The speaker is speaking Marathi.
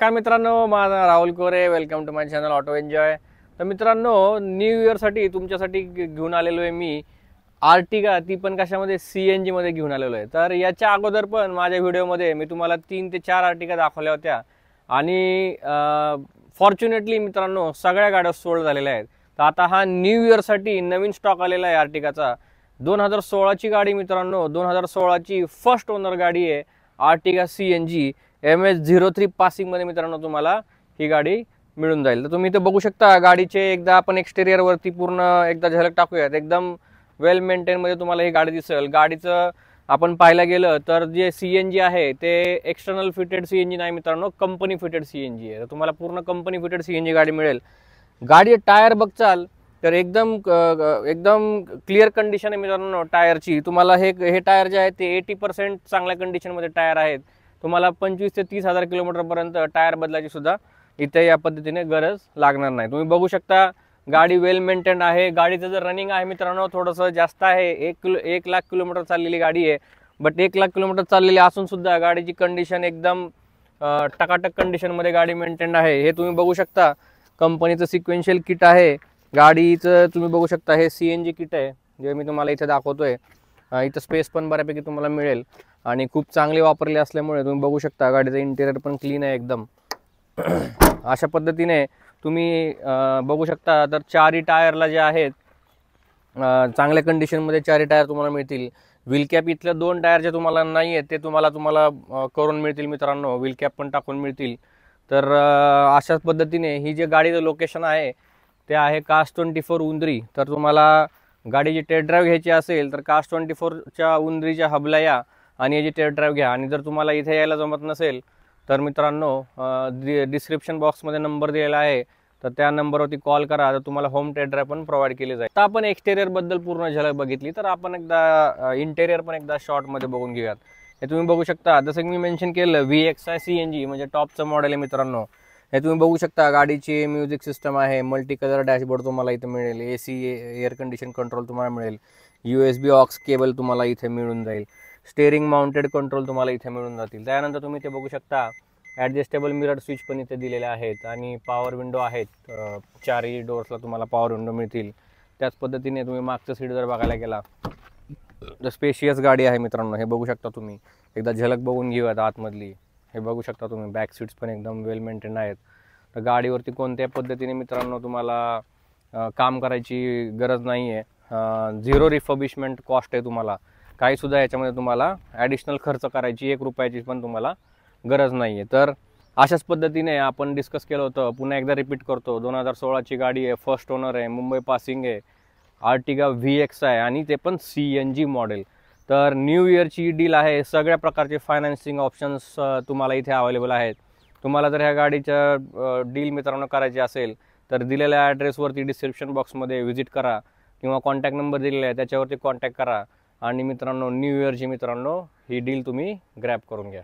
नमस्कार मित्रांनो, माझा Rahul Kore. Welcome to my channel auto enjoy. तर मित्रांनो, न्यू इयरसाठी तुमच्यासाठी घेऊन आलेलो आहे मी आर्टिगा, ती पण कशामध्ये CNG मध्ये घेऊन आलेलो आहे. तर याच्या अगोदर पण माझ्या व्हिडिओमध्ये मी तुम्हाला 3 ते 4 आर्टिगा दाखवल्या होत्या आणि फॉर्च्युनेटली मित्रांनो सगळ्या गाड्या सोल्ड झालेल्या आहेत. तर आता हा न्यू इयरसाठी नवीन स्टॉक आलेला आहे आर्टिगाचा. 2016ची गाडी मित्रांनो, 2016ची फर्स्ट ओनर गाडी आहे आर्टिगा CNG MS03 पासिंग मध्ये मित्रांनो तुम्हाला ही गाडी मिळून जाईल. तर तुम्ही इथे बघू शकता गाडीचे एकदा आपण एक्सटेरियर वरती पूर्ण एकदा झलक टाकूयात. एकदम वेल मेंटेन मध्ये तुम्हाला ही गाडी दिसेल. गाडीचं आपण पाहायला गेलं तर जे CNG आहे ते एक्सटर्नल फिटेड CNG नाही मित्रांनो, कंपनी फिटेड CNG आहे. तर तुम्हाला पूर्ण कंपनी फिटेड CNG गाडी मिळेल. गाडी टायर बघचाल तर एकदम एकदम क्लिअर कंडिशन आहे मित्रांनो टायरची. तुम्हाला हे टायर जे आहेत ते 80% चांगल्या कंडिशन मध्ये टायर आहेत. तुम्हाला 25 ते 30 हजार किलोमीटर पर्यंत टायर बदलायची सुद्धा इथे या पद्धतीने गरज लागणार नाही. तुम्ही बघू शकता गाडी वेल मेंटेन आहे. गाडीचं जर रनिंग आहे मित्रांनो थोडंसं जास्त आहे. 1 लाख किलोमीटर चाललेली गाडी आहे. बट 1 लाख किलोमीटर चाललेली असून सुद्धा गाडीची कंडिशन एकदम टकाटक कंडिशन मध्ये गाडी मेंटेन आहे. हे तुम्ही बघू शकता. कंपनीचं सिक्वेन्शियल किट आहे गाडीचं. तुम्ही बघू शकता हे CNG किट आहे जे मी तुम्हाला इथे दाखवतोय. इथं स्पेस पण बऱ्यापैकी तुम्हाला मिळेल आणि खूप चांगले वापरले असल्यामुळे तुम्ही बघू शकता गाडीचं इंटेरियर पण क्लीन आहे एकदम. अशा पद्धतीने तुम्ही बघू शकता. तर चारही टायरला जे आहेत चांगल्या कंडिशनमध्ये चारही टायर तुम्हाला मिळतील. व्हील कॅप इथल्या 2 टायर जे तुम्हाला नाही आहेत ते तुम्हाला करून मिळतील मित्रांनो. व्हील कॅप पण टाकून मिळतील. तर अशाच पद्धतीने ही जे गाडीचं लोकेशन आहे ते आहे कास्ट 24 उंद्री. तर तुम्हाला गाडीची टेस्ट ड्राईव्ह घ्यायची असेल तर कास्ट 24च्या उंद्रीच्या हबला या आणि याची टेस्ट ड्राईव्ह घ्या. आणि जर तुम्हाला इथे यायला जमत नसेल तर मित्रांनो डिस्क्रिप्शन बॉक्समध्ये नंबर दिलेला आहे तर त्या नंबरवरती कॉल करा. तर तुम्हाला होम टेस्ट ड्राईव्ह पण प्रोव्हाइड केली जाईल. तर आपण एक्सटेरियर बद्दल पूर्ण झलक बघितली तर आपण एकदा इंटेरियर पण एकदा शॉर्टमध्ये बघून घेऊयात. हे तुम्ही बघू शकता. जसं की मी मेन्शन केलं VXi CNG म्हणजे टॉपचं मॉडेल आहे मित्रांनो. हे तुम्ही बघू शकता. गाडीची म्युझिक सिस्टम आहे. मल्टी कलर डॅशबोर्ड तुम्हाला इथे मिळेल. AC एअर कंडिशन कंट्रोल तुम्हाला मिळेल. USB ऑक्स केबल तुम्हाला इथे मिळून जाईल. स्टेअरिंग माउंटेड कंट्रोल तुम्हाला इथे मिळून जातील. त्यानंतर तुम्ही इथे बघू शकता ॲडजस्टेबल मिरर स्विच पण इथे दिलेले आहेत आणि पॉवर विंडो आहेत. चारही डोर्सला तुम्हाला पॉवर विंडो मिळतील. त्याच पद्धतीने तुम्ही मागचं सीट जर बघायला गेला तर स्पेशियस गाडी आहे मित्रांनो. हे बघू शकता तुम्ही. एकदा झलक बघून घेऊयात आतमधली. हे बघू शकता तुम्ही. बॅक सीट्स पण एकदम वेल मेंटेन आहेत. तर गाडीवरती कोणत्या पद्धतीने मित्रांनो तुम्हाला काम करायची गरज नाही आहे. 0 रिफर्बिशमेंट कॉस्ट आहे तुम्हाला. काहीसुद्धा याच्यामध्ये तुम्हाला ॲडिशनल खर्च करायची 1 रुपयाची पण तुम्हाला गरज नाही आहे. तर अशाच पद्धतीने आपण डिस्कस केलं होतं. पुन्हा एकदा रिपीट करतो. 2016ची गाडी आहे. फर्स्ट ओनर आहे. मुंबई पासिंग आहे. आर्टिगा VXi आणि ते पण CNG मॉडेल. तर न्यू इयरची डील आहे. सगळ्या प्रकारचे फायनान्सिंग ऑप्शन्स तुम्हाला इथे अवेलेबल आहेत. तुम्हाला जर ह्या गाडीच्या डील मित्रांनो करायची असेल तर दिलेल्या ॲड्रेसवरती डिस्क्रिप्शन बॉक्समध्ये व्हिजिट करा किंवा कॉन्टॅक्ट नंबर दिलेला आहे त्याच्यावरती कॉन्टॅक्ट करा आणि मित्रांनो न्यू इयरची मित्रांनो ही डील तुम्ही ग्रॅब करून घ्या.